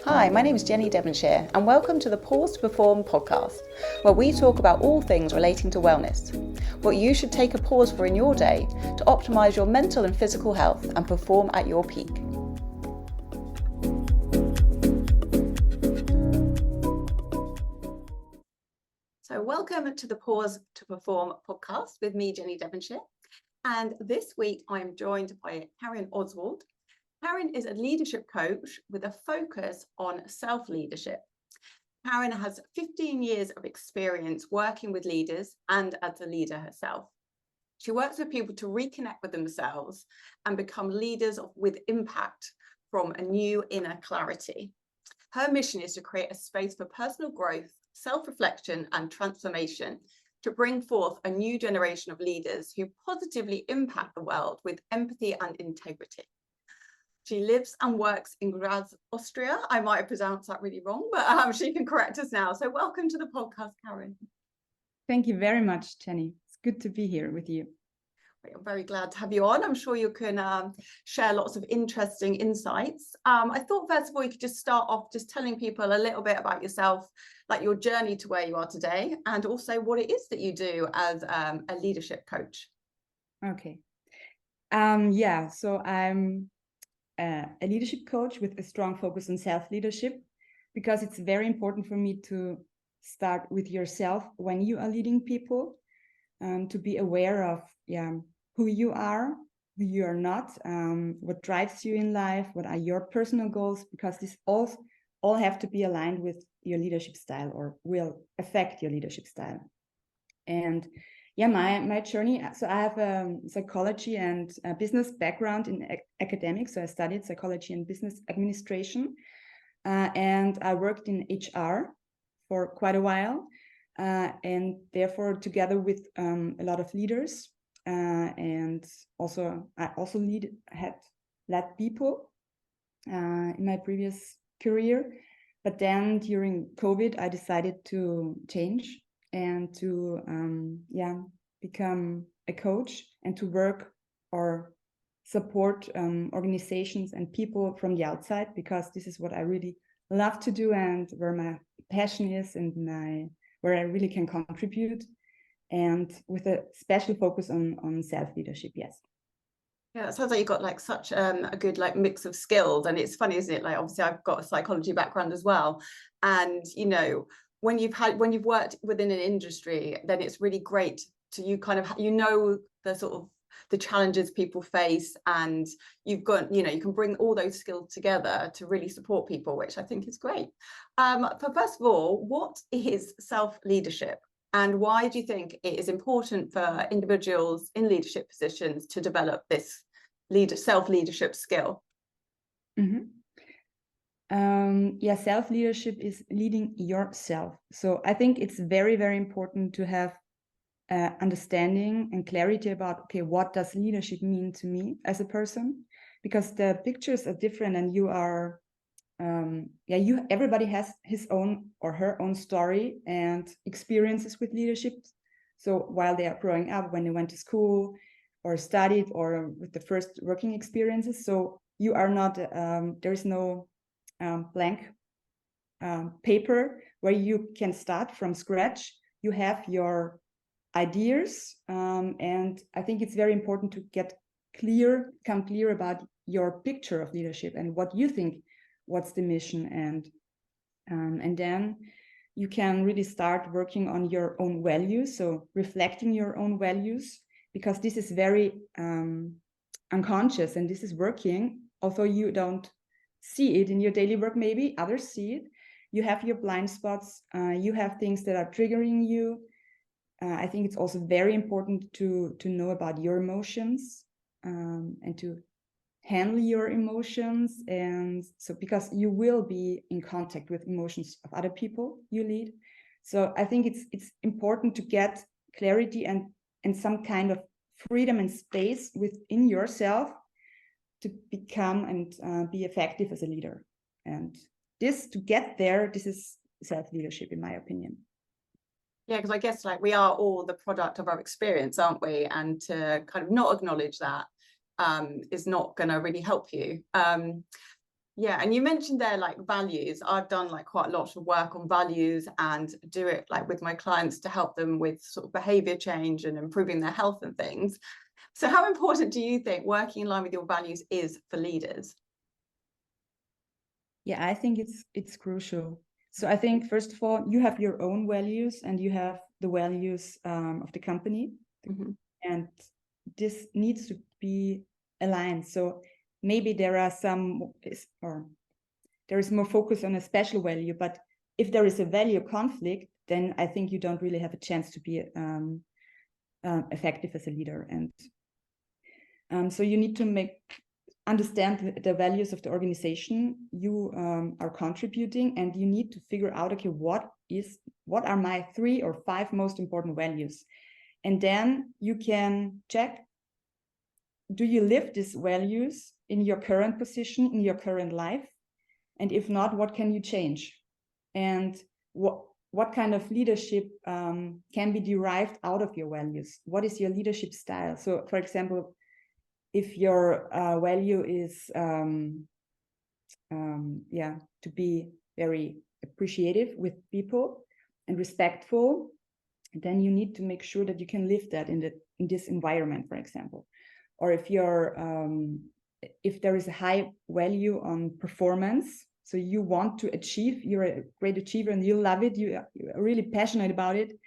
Hi, my name is Jenny Devonshire, and welcome to the Pause to Perform podcast, where we talk about all things relating to wellness, what you should take a pause for in your day to optimise your mental and physical health and perform at your peak. So welcome to the Pause to Perform podcast with me, Jenny Devonshire. And this week I'm joined by Karin Oswald. Karin is a leadership coach with a focus on self-leadership. Karin has 15 years of experience working with leaders and as a leader herself. She works with people to reconnect with themselves and become leaders with impact from a new inner clarity. Her mission is to create a space for personal growth, self-reflection and transformation to bring forth a new generation of leaders who positively impact the world with empathy and integrity. She lives and works in Graz, Austria. I might have pronounced that really wrong, but she can correct us now. So welcome to the podcast, Karin. Thank you very much, Jenny. It's good to be here with you. I'm very glad to have you on. I'm sure you can share lots of interesting insights. I thought, first of all, you could just start off just telling people a little bit about yourself, like your journey to where you are today, and also what it is that you do as a leadership coach. Okay. So I'm a leadership coach with a strong focus on self-leadership, because it's very important for me to start with yourself when you are leading people, to be aware of who you are not, what drives you in life, what are your personal goals, because this all have to be aligned with your leadership style or will affect your leadership style. And my journey, so I have a psychology and a business background in academics. So I studied psychology and business administration, and I worked in HR for quite a while, and therefore together with a lot of leaders, and also I also had led people in my previous career. But then during COVID, I decided to change and to become a coach and to work or support organizations and people from the outside, because this is what I really love to do and where my passion is and where I really can contribute, and with a special focus on self-leadership. Yes. Yeah, it sounds like you've got like such a good like mix of skills, and it's funny, isn't it? Like obviously I've got a psychology background as well, and you know, when you've worked within an industry, then it's really great to the sort of the challenges people face, and you've got, you can bring all those skills together to really support people, which I think is great. But first of all, what is self-leadership, and why do you think it is important for individuals in leadership positions to develop this self-leadership skill? Mm-hmm. Self-leadership is leading yourself. So I think it's very, very important to have understanding and clarity about, okay, what does leadership mean to me as a person? Because the pictures are different, and you are, everybody has his own or her own story and experiences with leadership. So while they are growing up, when they went to school or studied, or with the first working experiences, so you are not, there is no blank paper where you can start from scratch. You have your ideas, and I think it's very important to become clear about your picture of leadership and what you think, what's the mission, and then you can really start working on your own values, so reflecting your own values, because this is very unconscious, and this is working, although you don't see it in your daily work. Maybe others see it. You have your blind spots, you have things that are triggering you. I think it's also very important to know about your emotions, and to handle your emotions. And so, because you will be in contact with emotions of other people you lead. So I think it's important to get clarity and some kind of freedom and space within yourself to become and be effective as a leader. And to get there, this is self-leadership, in my opinion. Yeah, because I guess like we are all the product of our experience, aren't we? And to kind of not acknowledge that is not going to really help you. Yeah, and you mentioned there like values. I've done like quite a lot of work on values and do it like with my clients to help them with sort of behavior change and improving their health and things. So how important do you think working in line with your values is for leaders? Yeah, I think it's crucial. So I think first of all, you have your own values and you have the values of the company, and this needs to be aligned. So maybe there are or there is more focus on a special value, but if there is a value conflict, then I think you don't really have a chance to be effective as a leader. And so you need to understand the values of the organization you are contributing, and you need to figure out, okay, what are my 3 or 5 most important values? And then you can check, do you live these values in your current position, in your current life? And if not, what can you change? And what kind of leadership can be derived out of your values? What is your leadership style? So for example, if your value is to be very appreciative with people and respectful, then you need to make sure that you can live that in this environment, for example. Or if there is a high value on performance, so you want to achieve, you're a great achiever and you love it, you're really passionate about it,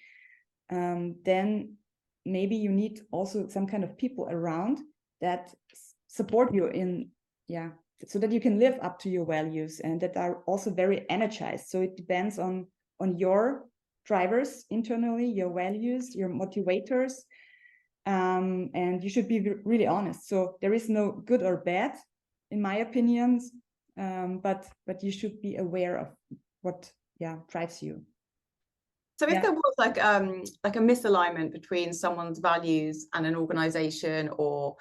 then maybe you need also some kind of people around that support you so that you can live up to your values and that are also very energized. So it depends on your drivers internally, your values, your motivators, and you should be really honest. So there is no good or bad, in my opinions, but you should be aware of what drives you. So if there was like a misalignment between someone's values and an organization or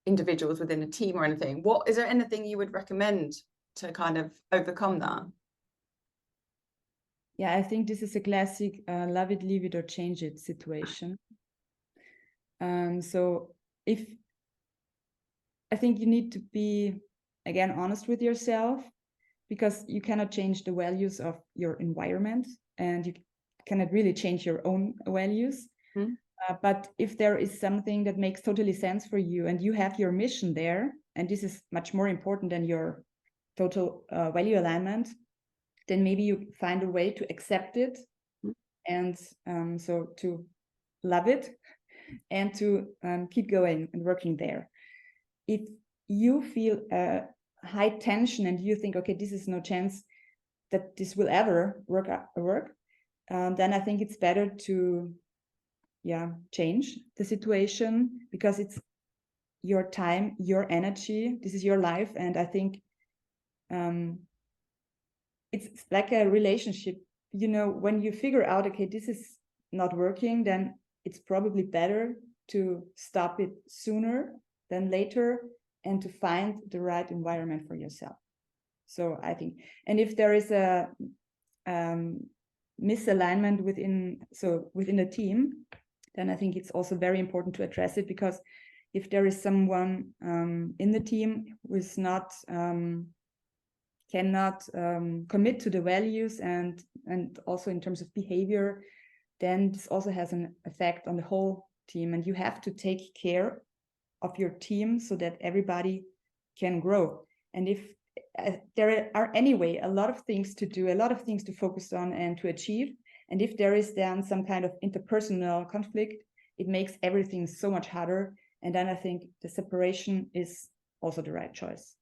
individuals within a team or anything, is there anything you would recommend to kind of overcome that? Yeah, I think this is a classic love it, leave it, or change it situation. So I think you need to be, again, honest with yourself, because you cannot change the values of your environment and you cannot really change your own values. But if there is something that makes totally sense for you and you have your mission there, and this is much more important than your total value alignment, then maybe you find a way to accept it and so to love it and to keep going and working there. If you feel high tension and you think, okay, this is no chance that this will ever work, then I think it's better to change the situation, because it's your time, your energy, this is your life. And I think it's like a relationship, when you figure out, okay, this is not working, then it's probably better to stop it sooner than later and to find the right environment for yourself. So I think, and if there is a misalignment within a team, then I think it's also very important to address it, because if there is someone in the team who is cannot commit to the values and also in terms of behavior, then this also has an effect on the whole team, and you have to take care of your team so that everybody can grow. And if there are anyway a lot of things to do, a lot of things to focus on and to achieve, and if there is then some kind of interpersonal conflict, it makes everything so much harder. And then I think the separation is also the right choice.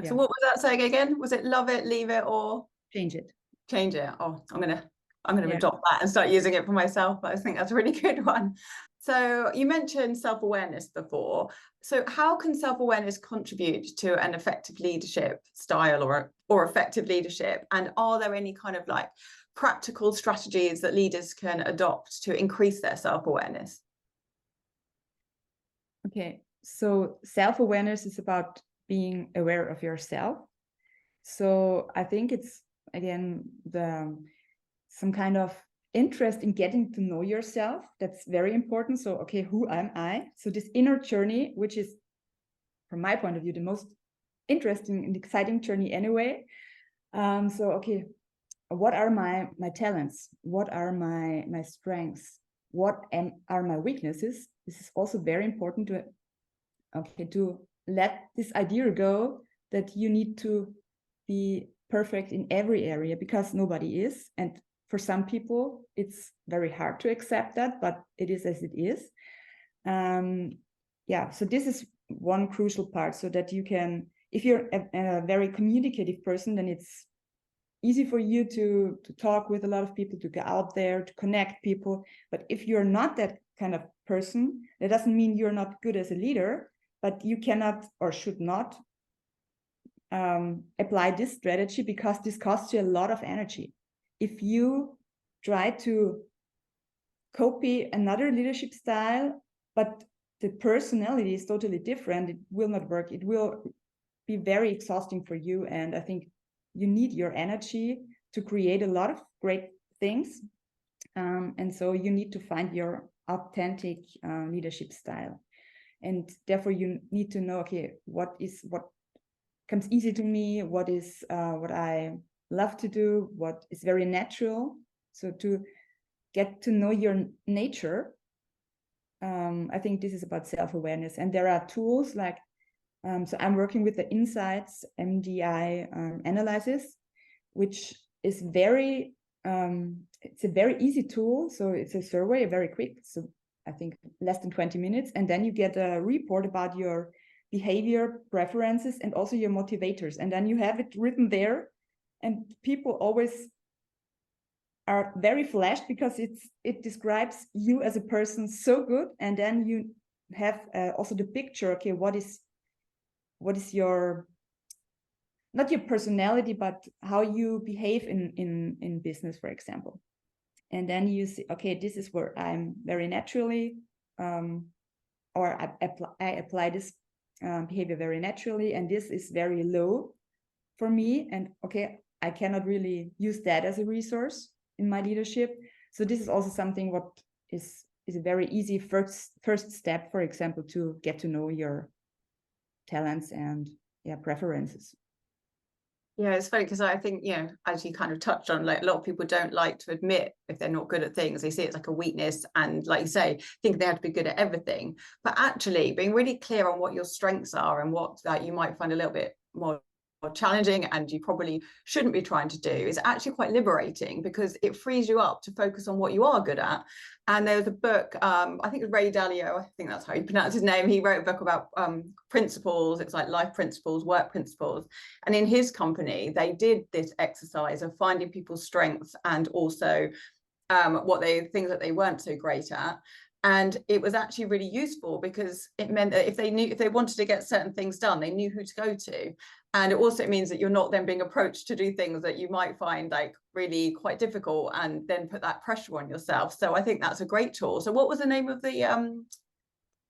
So what was that saying again? Was it love it, leave it, or change it? Change it. Oh, I'm gonna adopt that and start using it for myself. I think that's a really good one. So you mentioned self-awareness before. So how can self-awareness contribute to an effective leadership style or effective leadership? And are there any kind of like practical strategies that leaders can adopt to increase their self-awareness? Okay, so self-awareness is about being aware of yourself. So I think it's, again, some kind of interest in getting to know yourself. That's very important. So, okay, who am I? So this inner journey, which is, from my point of view, the most interesting and exciting journey anyway. So okay, what are my talents? What are my strengths? Are my weaknesses? This is also very important to let this idea go that you need to be perfect in every area, because nobody is. And for some people, it's very hard to accept that, but it is as it is. Yeah, so this is one crucial part, so that you can, if you're a very communicative person, then it's easy for you to talk with a lot of people, to go out there, to connect people. But if you're not that kind of person, that doesn't mean you're not good as a leader, but you cannot or should not apply this strategy, because this costs you a lot of energy. If you try to copy another leadership style, but the personality is totally different, it will not work. It will be very exhausting for you. And I think you need your energy to create a lot of great things. And so you need to find your authentic leadership style. And therefore you need to know, okay, what comes easy to me, what I love to do, what is very natural. So to get to know your nature, I think this is about self-awareness. And there are tools like, so I'm working with the Insights MDI analysis, which is it's a very easy tool. So it's a survey, very quick, so I think less than 20 minutes. And then you get a report about your behavior, preferences, and also your motivators. And then you have it written there. And people always are very flashed, because it describes you as a person so good. And then you have also the picture, okay, what is your, not your personality, but how you behave in business, for example. And then you see, okay, this is where I'm very naturally, or I apply this behavior very naturally, and this is very low for me. And okay, I cannot really use that as a resource in my leadership. So this is also something what is a very easy first step, for example, to get to know your talents and preferences. Yeah, it's funny because I think, as you kind of touched on, like a lot of people don't like to admit if they're not good at things. They see it's like a weakness, and like you say, think they have to be good at everything. But actually being really clear on what your strengths are and what that you might find a little bit more challenging and you probably shouldn't be trying to do is actually quite liberating, because it frees you up to focus on what you are good at. And there was a book, I think it was Ray Dalio, I think that's how you pronounce his name. He wrote a book about principles. It's like life principles, work principles. And in his company, they did this exercise of finding people's strengths and also things that they weren't so great at. And it was actually really useful, because it meant that if they wanted to get certain things done, they knew who to go to. And it also means that you're not then being approached to do things that you might find like really quite difficult and then put that pressure on yourself. So I think that's a great tool. So what was the name of the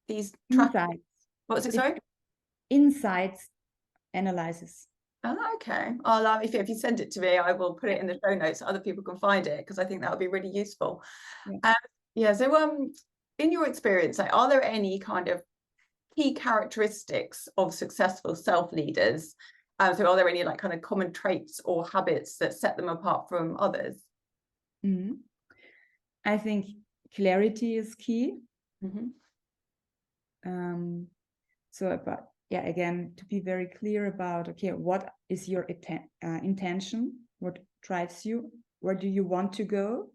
these Insights. What was it, sorry? Insights analysis. Oh, okay. I'll if you send it to me, I will put it in the show notes so other people can find it, because I think that would be really useful. Yeah. So in your experience, like, are there any kind of key characteristics of successful self-leaders? So are there any like kind of common traits or habits that set them apart from others? Mm-hmm. I think clarity is key. Mm-hmm. But again, to be very clear about, okay, what is your intention? What drives you? Where do you want to go?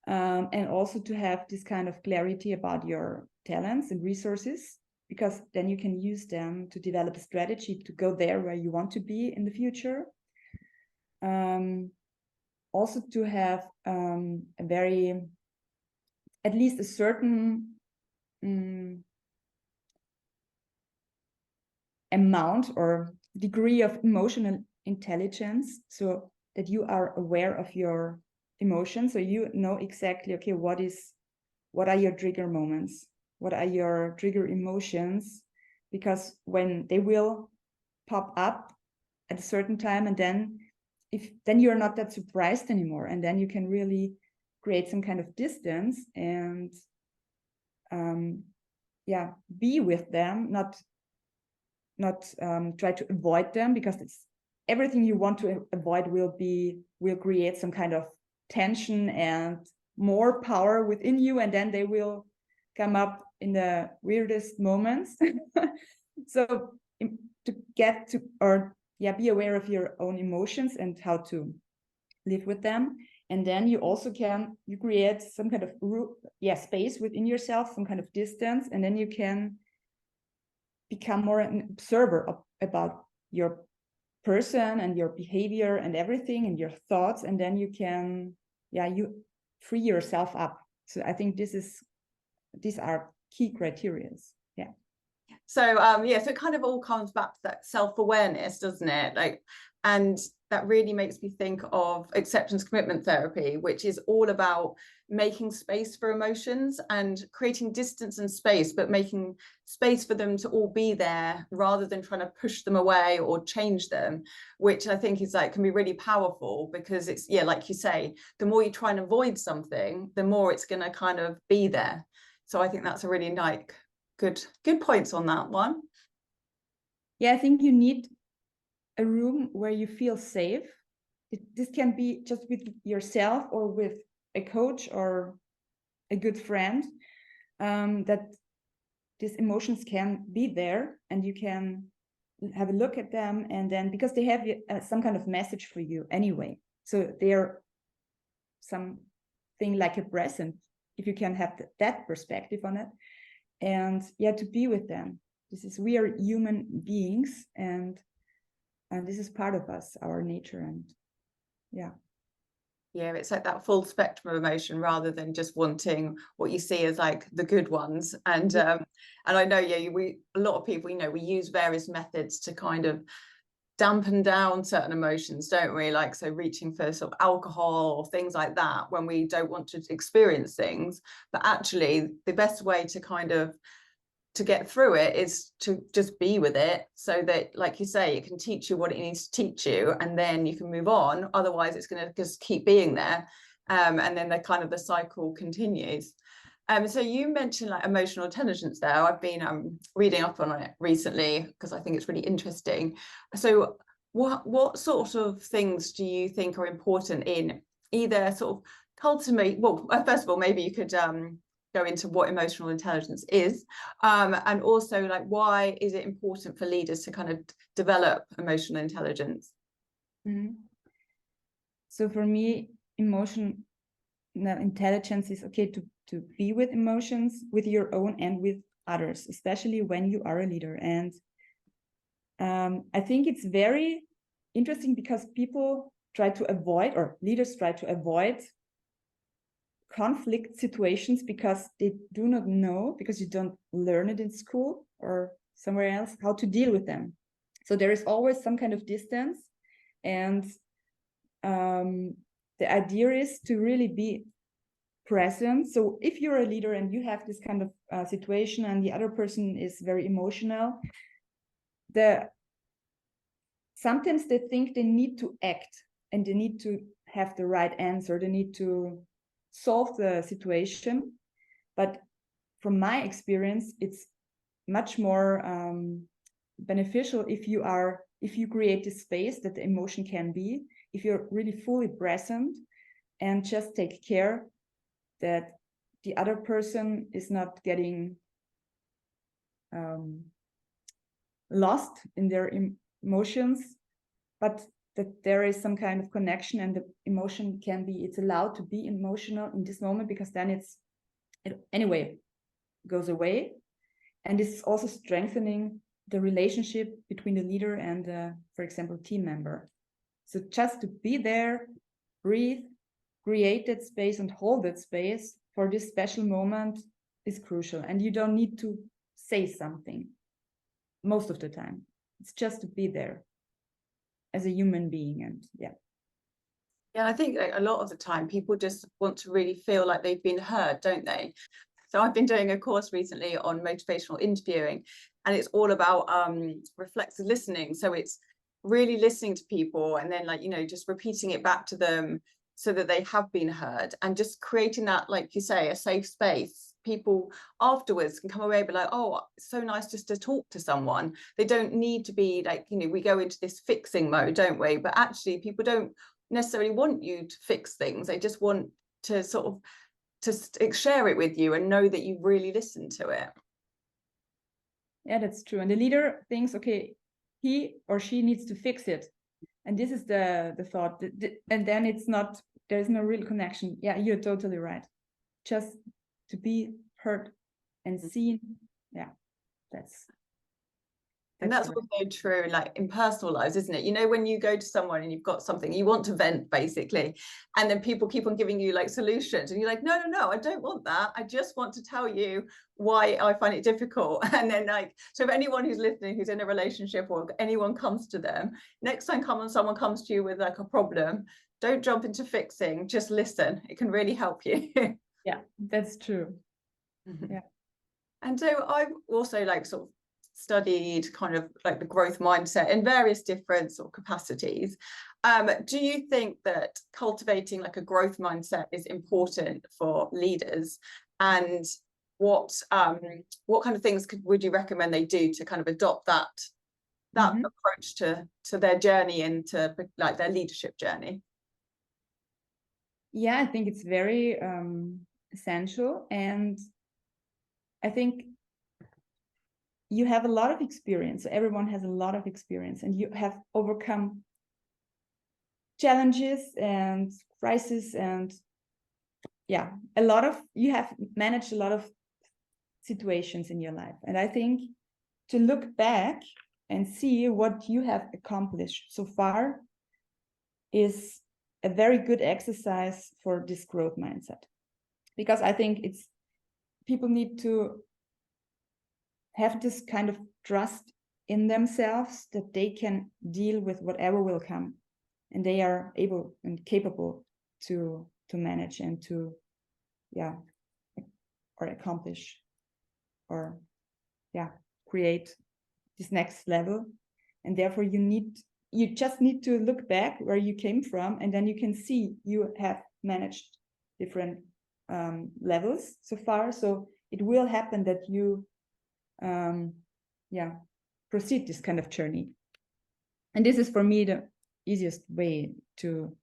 And also to have this kind of clarity about your talents and resources, because then you can use them to develop a strategy to go there where you want to be in the future. Also to have at least a certain amount or degree of emotional intelligence, so that you are aware of your emotions, so you know exactly, okay, what are your trigger moments, what are your trigger emotions, because when they will pop up at a certain time, and then you're not that surprised anymore, and then you can really create some kind of distance and be with them, not not try to avoid them, because it's everything you want to avoid will create some kind of tension and more power within you, and then they will come up in the weirdest moments. So to get to, or be aware of your own emotions and how to live with them. And then you also you create some kind of space within yourself, some kind of distance, and then you can become more an observer about your person and your behavior and everything and your thoughts, and then you can you free yourself up. So I think these are key criteria. So so it kind of all comes back to that self-awareness, doesn't it? Like, and that really makes me think of acceptance commitment therapy, which is all about making space for emotions and creating distance and space, but making space for them to all be there rather than trying to push them away or change them, which I think is like, can be really powerful, because it's, like you say, the more you try and avoid something, the more it's going to kind of be there. So I think that's a really good points on that one. I think you need a room where you feel safe. This can be just with yourself or with a coach or a good friend, that these emotions can be there and you can have a look at them, and then because they have some kind of message for you anyway, so they're something like a present, if you can have that perspective on it. And to be with them. We are human beings, and this is part of us, our nature. And it's like that full spectrum of emotion rather than just wanting what you see as like the good ones. And I know a lot of people, we use various methods to kind of dampen down certain emotions, don't we? Like, so reaching for sort of alcohol or things like that when we don't want to experience things. But actually the best way to kind of to get through it is to just be with it, so that, like you say, it can teach you what it needs to teach you, and then you can move on. Otherwise it's going to just keep being there, and then the cycle continues. So you mentioned like emotional intelligence there. I've been reading up on it recently because I think it's really interesting. So what sort of things do you think are important in either sort of cultivate, well, first of all, maybe you could go into what emotional intelligence is, and also like, why is it important for leaders to kind of develop emotional intelligence? Mm-hmm. So for me, emotional intelligence is to be with emotions, with your own and with others, especially when you are a leader. And I think it's very interesting because people try to avoid, or leaders try to avoid, conflict situations because they do not know, because you don't learn it in school or somewhere else, how to deal with them. So there is always some kind of distance, and the idea is to really be present. So if you're a leader and you have this kind of situation and the other person is very emotional, sometimes they think they need to act and they need to have the right answer, they need to solve the situation. But from my experience, it's much more beneficial if you create this space that the emotion can be, if you're really fully present and just take care that the other person is not getting lost in their emotions, but that there is some kind of connection, and the emotion it's allowed to be emotional in this moment, because then it anyway goes away. And this is also strengthening the relationship between the leader and for example, team member. So just to be there, breathe, create that space and hold that space for this special moment is crucial. And you don't need to say something most of the time. It's just to be there as a human being. And I think a lot of the time people just want to really feel like they've been heard, don't they? So I've been doing a course recently on motivational interviewing, and it's all about reflexive listening. So it's really listening to people and then, like, just repeating it back to them so that they have been heard, and just creating that, like you say, a safe space people afterwards can come away and be like, oh, it's so nice just to talk to someone. They don't need to be like, you know, we go into this fixing mode, don't we? But actually people don't necessarily want you to fix things. They just want to sort of to share it with you and know that you really listen to it. Yeah, that's true. And the leader thinks, okay, he or she needs to fix it. And this is the thought. And then it's not, there's no real connection. Yeah, you're totally right. Just to be heard and seen. Yeah, and that's right. also true, like in personal lives, isn't it? You know, when you go to someone and you've got something you want to vent, basically, and then people keep on giving you like solutions, and you're like, no, I don't want that. I just want to tell you why I find it difficult. And then, like, so if anyone who's listening, who's in a relationship, or anyone comes to them, next time someone comes to you with like a problem, don't jump into fixing. Just listen. It can really help you. Yeah, that's true. Yeah. And so I've also like sort of studied kind of like the growth mindset in various different sort of capacities. Do you think that cultivating like a growth mindset is important for leaders? And what kind of things would you recommend they do to kind of adopt that approach to their journey and to like their leadership journey? Yeah, I think it's very essential. And I think you have a lot of experience. Everyone has a lot of experience, and you have overcome challenges and crises, and yeah, you have managed a lot of situations in your life. And I think to look back and see what you have accomplished so far is a very good exercise for this growth mindset, because I think people need to have this kind of trust in themselves that they can deal with whatever will come, and they are able and capable to manage and to or accomplish or create this next level. And therefore you just need to look back where you came from, and then you can see you have managed different levels so far. So it will happen that you proceed this kind of journey. And this is for me the easiest way to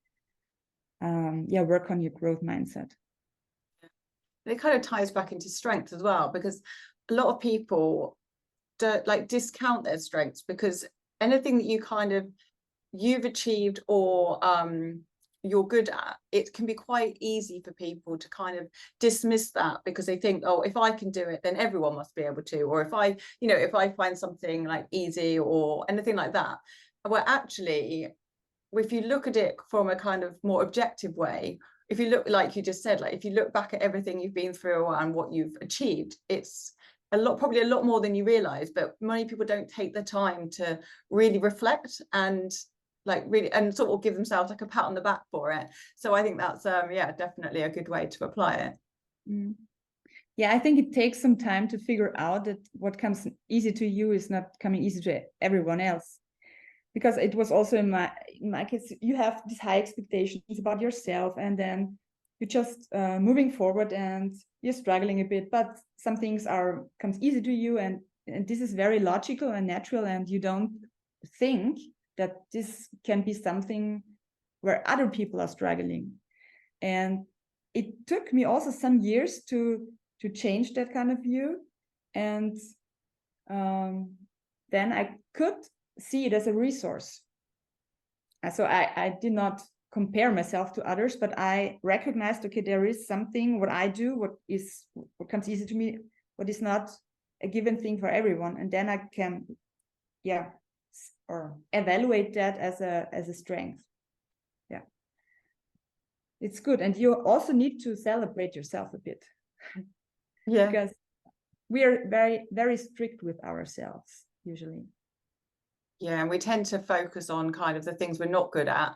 work on your growth mindset. It kind of ties back into strength as well, because a lot of people don't like discount their strengths, because anything that you've achieved or you're good at, it can be quite easy for people to kind of dismiss that, because they think, oh, if I can do it, then everyone must be able to, or if I find something like easy or anything like that. Well, actually, if you look at it from a kind of more objective way, if you look, like you just said, like if you look back at everything you've been through and what you've achieved, it's probably a lot more than you realize. But many people don't take the time to really reflect and sort of give themselves like a pat on the back for it. So I think that's definitely a good way to apply it. Yeah, I think it takes some time to figure out that what comes easy to you is not coming easy to everyone else, because it was also in my case, you have these high expectations about yourself, and then you're just moving forward and you're struggling a bit, but some things comes easy to you, and this is very logical and natural, and you don't think that this can be something where other people are struggling. And it took me also some years to change that kind of view, and then I could see it as a resource. So I did not compare myself to others, but I recognized, okay, there is something what I do, what comes easy to me, what is not a given thing for everyone, and then I can or evaluate that as a strength. Yeah, it's good. And you also need to celebrate yourself a bit, because we are very, very strict with ourselves usually. Yeah, and we tend to focus on kind of the things we're not good at,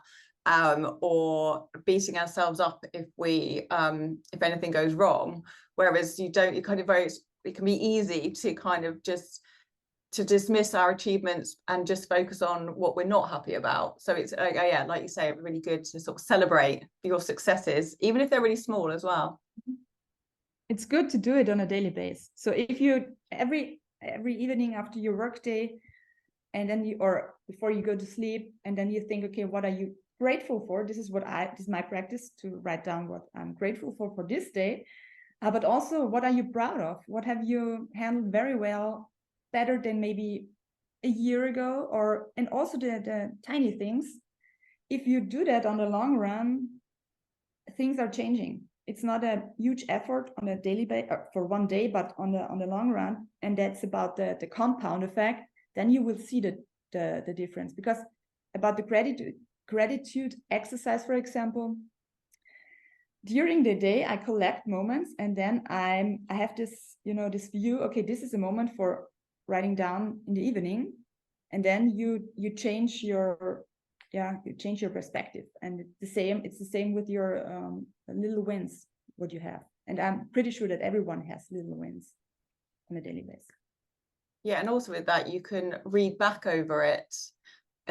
or beating ourselves up if anything goes wrong. Whereas it can be easy to kind of just to dismiss our achievements and just focus on what we're not happy about. So it's like you say, really good to sort of celebrate your successes, even if they're really small as well. it's good to do it on a daily basis. So if you every evening after your work day, and then you, or before you go to sleep, and then you think, okay, what are you grateful for? This is my practice, to write down what I'm grateful for this day. But also, what are you proud of? What have you handled very well, better than maybe a year ago? And also the tiny things. If you do that on the long run, things are changing. It's not a huge effort on a daily basis for one day, but on the long run. And that's about the compound effect. Then you will see the difference. Because about the gratitude exercise, for example, during the day I collect moments, and then I have this, this view. Okay, this is a moment for writing down in the evening, and then you change your perspective. And it's the same with your little wins, what you have. And I'm pretty sure that everyone has little wins on a daily basis. Yeah, and also with that, you can read back over it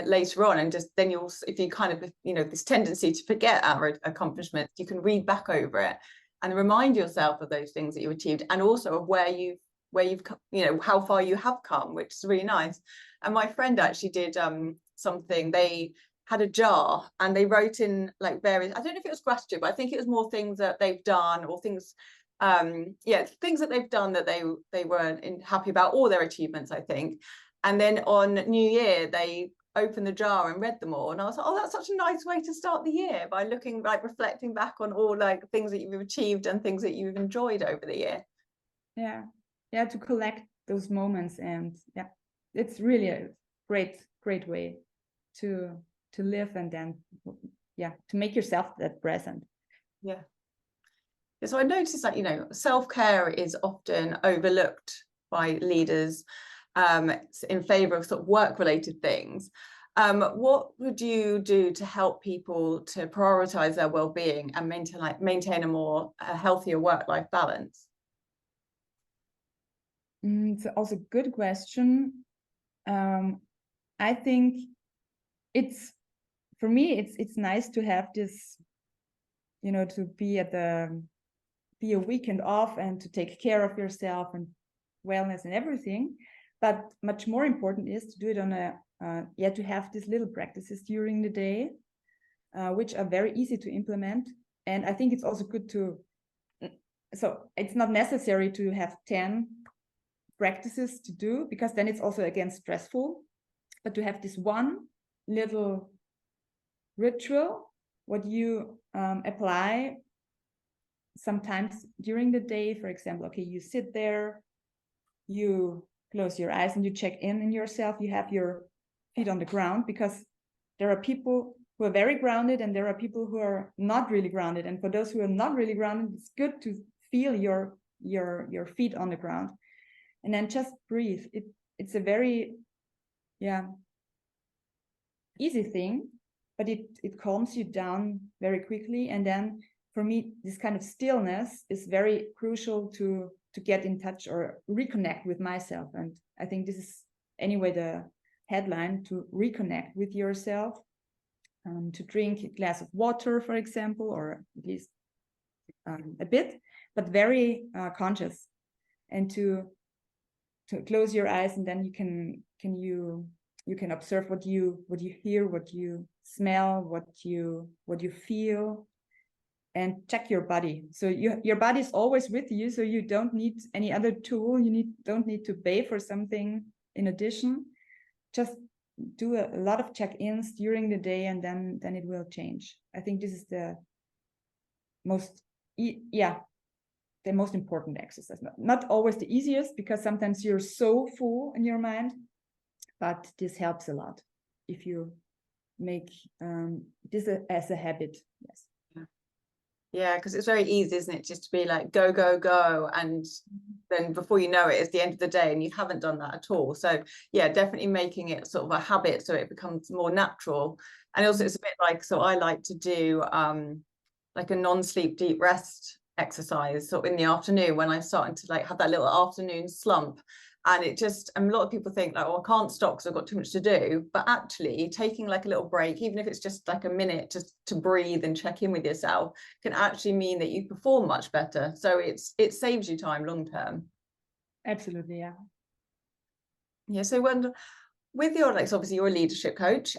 later on, and just then you'll, if you kind of, this tendency to forget our accomplishments, you can read back over it and remind yourself of those things that you achieved, and also of where you've how far you have come, which is really nice. And my friend actually did something. They had a jar and they wrote in like various, I don't know if it was gratitude, but I think it was more things that they've done, or things things that they've done that they weren't happy about, or their achievements, I think. And then on New Year they opened the jar and read them all, and I was like, oh, that's such a nice way to start the year, by looking, like, reflecting back on all like things that you've achieved and things that you've enjoyed over the year. Yeah, to collect those moments. And yeah, it's really a great way to live, and then to make yourself that present. So I noticed that self-care is often overlooked by leaders in favor of sort of work-related things. What would you do to help people to prioritize their well-being and maintain a healthier work-life balance? It's also a good question. I think for me it's nice to have this, to be a weekend off and to take care of yourself and wellness and everything. But much more important is to do it on to have these little practices during the day, which are very easy to implement. And I think it's also good so it's not necessary to have 10 practices to do, because then it's also again stressful. But to have this one little ritual, what you apply sometimes during the day. For example, okay, you sit there, you close your eyes and you check in yourself. You have your feet on the ground, because there are people who are very grounded and there are people who are not really grounded. And for those who are not really grounded, it's good to feel your feet on the ground, and then just breathe. It's a very easy thing, but it calms you down very quickly. And then for me, this kind of stillness is very crucial to get in touch or reconnect with myself. And I think this is anyway the headline: to reconnect with yourself, to drink a glass of water, for example, or at least a bit, but very conscious, and to close your eyes, and then you can observe what you hear, what you smell, what you feel, and check your body. So your body is always with you, so you don't need any other tool. Don't need to pay for something in addition. Just do a lot of check-ins during the day, and then it will change. I think this is the most important exercise. Not always the easiest, because sometimes you're so full in your mind, but this helps a lot if you make this as a habit. Yes. Yeah, because it's very easy, isn't it, just to be like go, go, go, and then before you know it, it's the end of the day and you haven't done that at all. So yeah, definitely making it sort of a habit so it becomes more natural. And also it's a bit like, so I like to do like a non-sleep deep rest exercise sort of in the afternoon when I'm starting to like have that little afternoon slump. And a lot of people think like, oh, I can't stop because I've got too much to do. But actually taking like a little break, even if it's just like a minute just to breathe and check in with yourself, can actually mean that you perform much better. So it saves you time long term. Absolutely, yeah. Yeah. So when with your, like, obviously you're a leadership coach,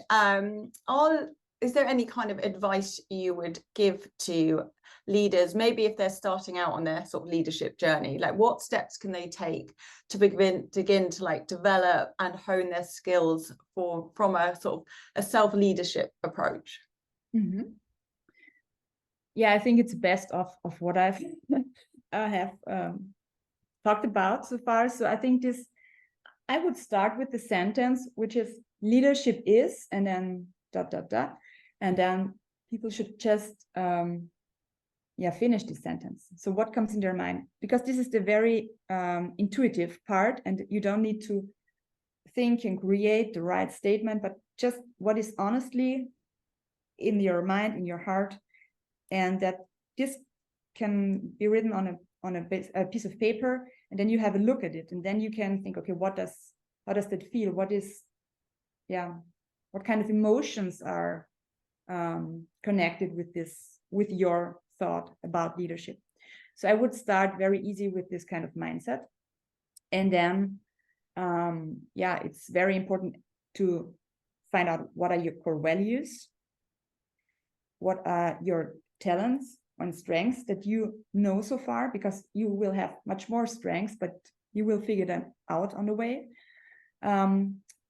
is there any kind of advice you would give to leaders, maybe if they're starting out on their sort of leadership journey? Like, what steps can they take to begin to like develop and hone their skills from a sort of a self-leadership approach? Mm-hmm. Yeah, I think it's best of what I have talked about so far. So I think I would start with the sentence, which is leadership is, and then ... and then people should just finish this sentence. So what comes in their mind? Because this is the very intuitive part, and you don't need to think and create the right statement, but just what is honestly in your mind, in your heart, and that this can be written on a piece of paper, and then you have a look at it, and then you can think, okay, how does that feel? What kind of emotions are connected with your thought about leadership? So I would start very easy with this kind of mindset, and then it's very important to find out what are your core values, what are your talents and strengths that you know so far, because you will have much more strengths, but you will figure them out on the way.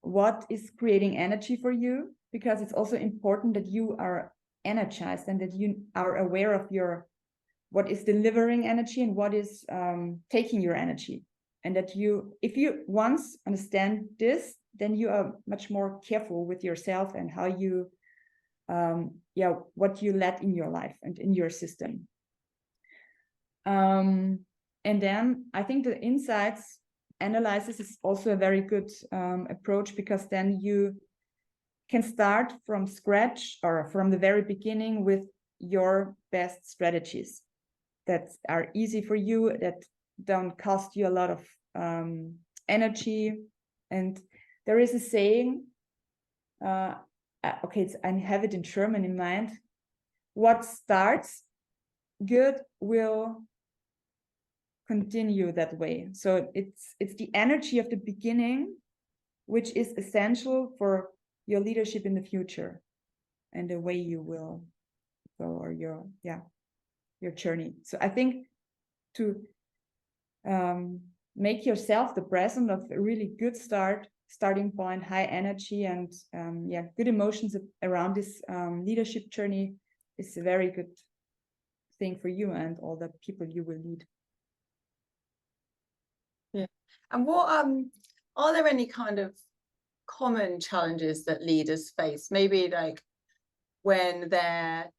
What is creating energy for you, because it's also important that you are energized and that you are aware of what is delivering energy and what is taking your energy. And that if you once understand this, then you are much more careful with yourself and how you what you let in your life and in your system. And then I think the insights analysis is also a very good approach, because then you can start from scratch or from the very beginning with your best strategies that are easy for you, that don't cost you a lot of energy. And there is a saying, I have it in German in mind: what starts good will continue that way. So it's the energy of the beginning which is essential for your leadership in the future and the way you will go, or your journey. So I think to make yourself the present of a really good starting point, high energy, and good emotions around this leadership journey is a very good thing for you and all the people you will lead. Yeah. And what are there any kind of common challenges that leaders face, maybe like when they're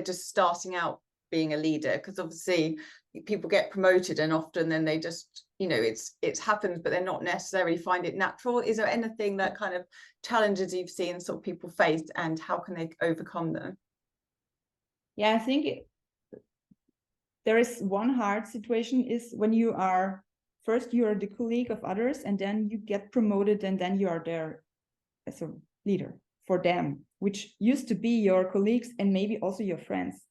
just starting out being a leader? Because obviously people get promoted and often then they just, it happens, but they're not necessarily find it natural. Is there anything that kind of challenges you've seen sort of people face, and how can they overcome them? Yeah, I think there is one hard situation is when you are the colleague of others, and then you get promoted, and then you are there as a leader for them, which used to be your colleagues and maybe also your friends.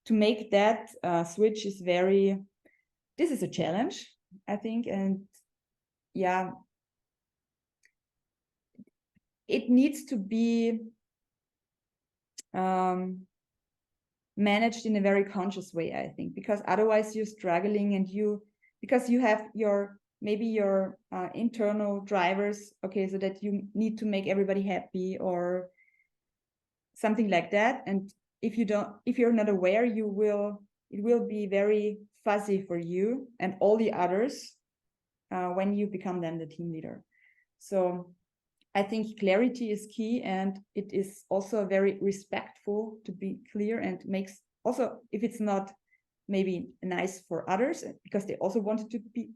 To make that switch is this is a challenge, I think. And it needs to be managed in a very conscious way, I think, because otherwise you're struggling, and because you have your internal drivers, okay, so that you need to make everybody happy or something like that. And if you're not aware, it will be very fuzzy for you and all the others when you become then the team leader. So I think clarity is key, and it is also very respectful to be clear, and makes also, if it's not maybe nice for others because they also wanted to be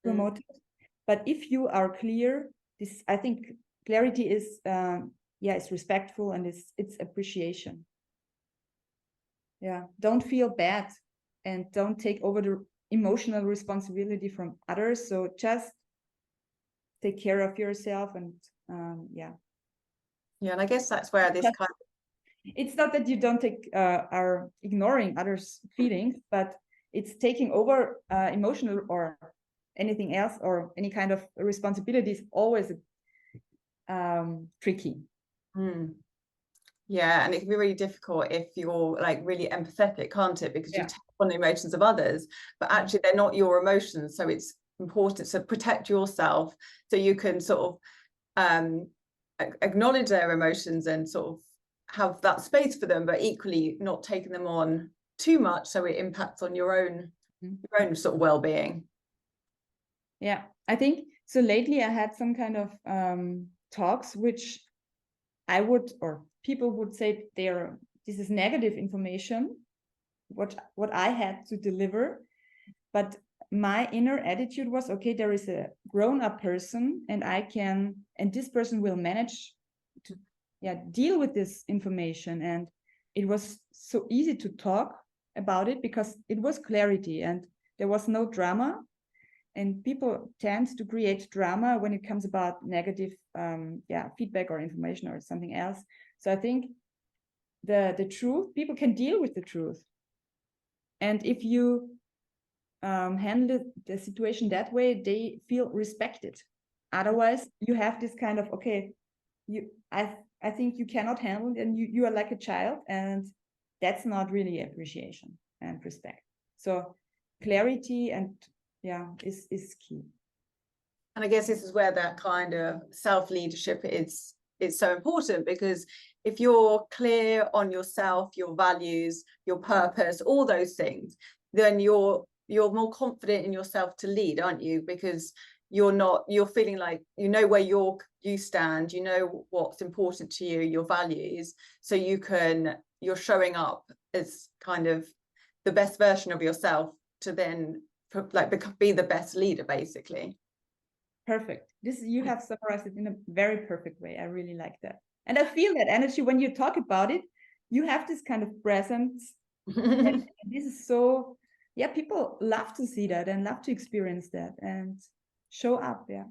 promoted. But if you are clear, I think clarity is it's respectful, and it's appreciation. Don't feel bad and don't take over the emotional responsibility from others. So just take care of yourself. And Yeah, and I guess that's where this kind of, it's not that you don't are ignoring others' feelings, but it's taking over emotional or anything else, or any kind of responsibility is always tricky. Yeah, and it can be really difficult if you're like really empathetic, can't it? Because you take on the emotions of others, but actually they're not your emotions. So it's important to protect yourself so you can sort of acknowledge their emotions and sort of have that space for them, but equally not taking them on too much so it impacts on your own sort of well-being. Yeah, I think so. Lately I had some kind of talks which I would, or people would say this is negative information, what I had to deliver. But my inner attitude was, okay, there is a grown-up person, and this person will manage to deal with this information. And it was so easy to talk about it because it was clarity and there was no drama. And people tend to create drama when it comes about negative feedback or information or something else. So I think the truth, people can deal with the truth. And if you handle the situation that way, they feel respected. Otherwise, you have this kind of, okay, I think you cannot handle it, and you are like a child, and that's not really appreciation and respect. So clarity and is key. And I guess this is where that kind of self-leadership is so important, because if you're clear on yourself, your values, your purpose, all those things, then you're more confident in yourself to lead, aren't you? Because you're feeling like you know where you stand, you know what's important to you, your values, so you're showing up as kind of the best version of yourself to then like be the best leader, basically. Perfect. You have summarized it in a very perfect way. I really like that. And I feel that energy when you talk about it. You have this kind of presence. And this is so, people love to see that and love to experience that and show up. Yeah.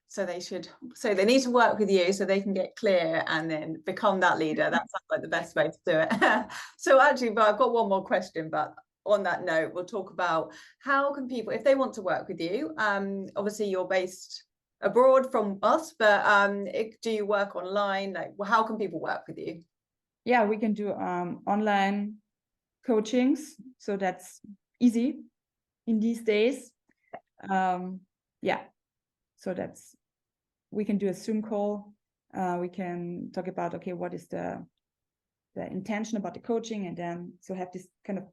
So they need to work with you so they can get clear and then become that leader. That sounds like the best way to do it. So actually, but I've got one more question, but on that note, we'll talk about how can people, if they want to work with you, obviously you're based abroad from us, but do you work online? Like, how can people work with you? Yeah, we can do online coachings. So that's easy in these days. So we can do a Zoom call. We can talk about, okay, what is the intention about the coaching, and then so have this kind of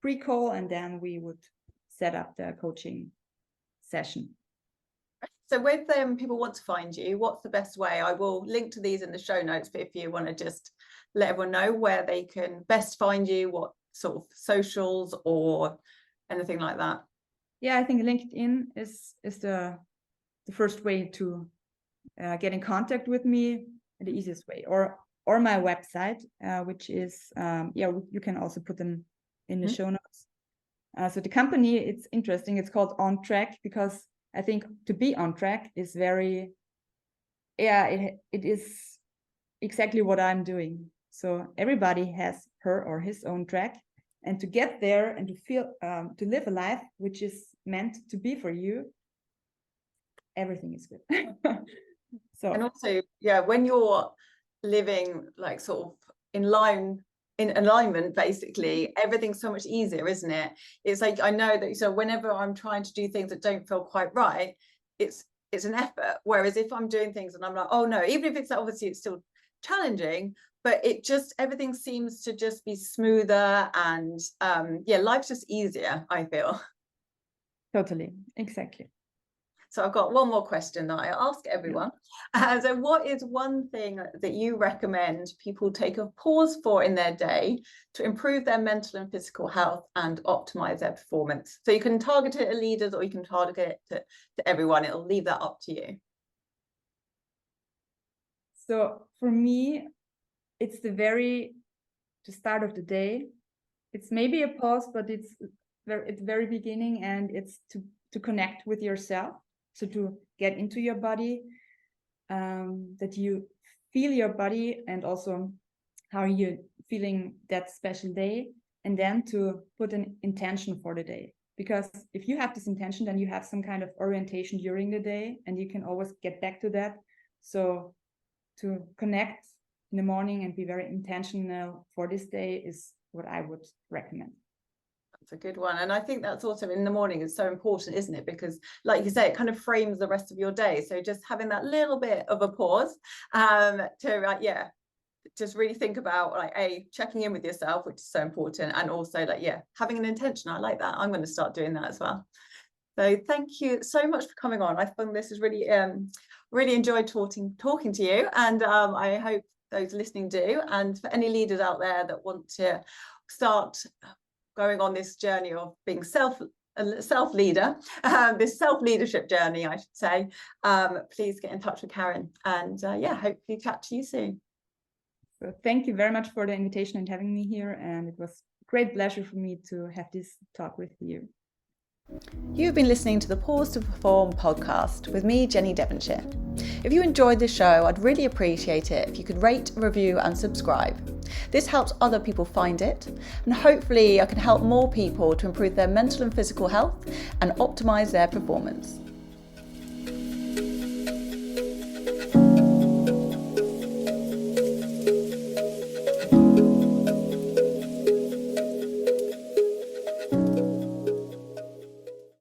pre-call, and then we would set up the coaching session. So with people want to find you, what's the best way? I will link to these in the show notes, but if you want to just let everyone know where they can best find you, what sort of socials or anything like that. Yeah, I think LinkedIn is the first way to get in contact with me, the easiest way, or my website, which is you can also put them in the show notes. So the company, it's interesting, it's called On Track, because I think to be on track is very, it is exactly what I'm doing. So everybody has her or his own track, and to get there and to feel to live a life which is meant to be for you, everything is good. So, and also, when you're living like sort of in alignment, basically everything's so much easier, isn't it? It's like, I know that, so whenever I'm trying to do things that don't feel quite right, it's an effort, whereas if I'm doing things and I'm like, oh no, even if it's obviously it's still challenging, but everything seems to just be smoother, and life's just easier, I feel. Totally, exactly. So I've got one more question that I ask everyone. So what is one thing that you recommend people take a pause for in their day to improve their mental and physical health and optimize their performance? So you can target it at leaders, or you can target it to everyone. It'll leave that up to you. So for me, it's the start of the day. It's maybe a pause, but it's at the very beginning, and it's to connect with yourself, So to get into your body, that you feel your body and also how you're feeling that special day, and then to put an intention for the day. Because if you have this intention, then you have some kind of orientation during the day and you can always get back to that. So to connect in the morning and be very intentional for this day is what I would recommend. That's a good one. And I think that's also in the morning is so important, isn't it? Because like you say, it kind of frames the rest of your day. So just having that little bit of a pause to just really think about like checking in with yourself, which is so important, and also like having an intention. I like that. I'm going to start doing that as well. So thank you so much for coming on. I found this is really enjoyed talking to you, and I hope those listening do. And for any leaders out there that want to start going on this journey of being self-leader, this self-leadership journey, I should say, please get in touch with Karin, and hopefully chat to you soon. So thank you very much for the invitation and having me here, and it was a great pleasure for me to have this talk with you. You've been listening to the Pause to Perform podcast with me, Jenny Devonshire. If you enjoyed this show, I'd really appreciate it if you could rate, review and subscribe. This helps other people find it, and hopefully I can help more people to improve their mental and physical health and optimise their performance.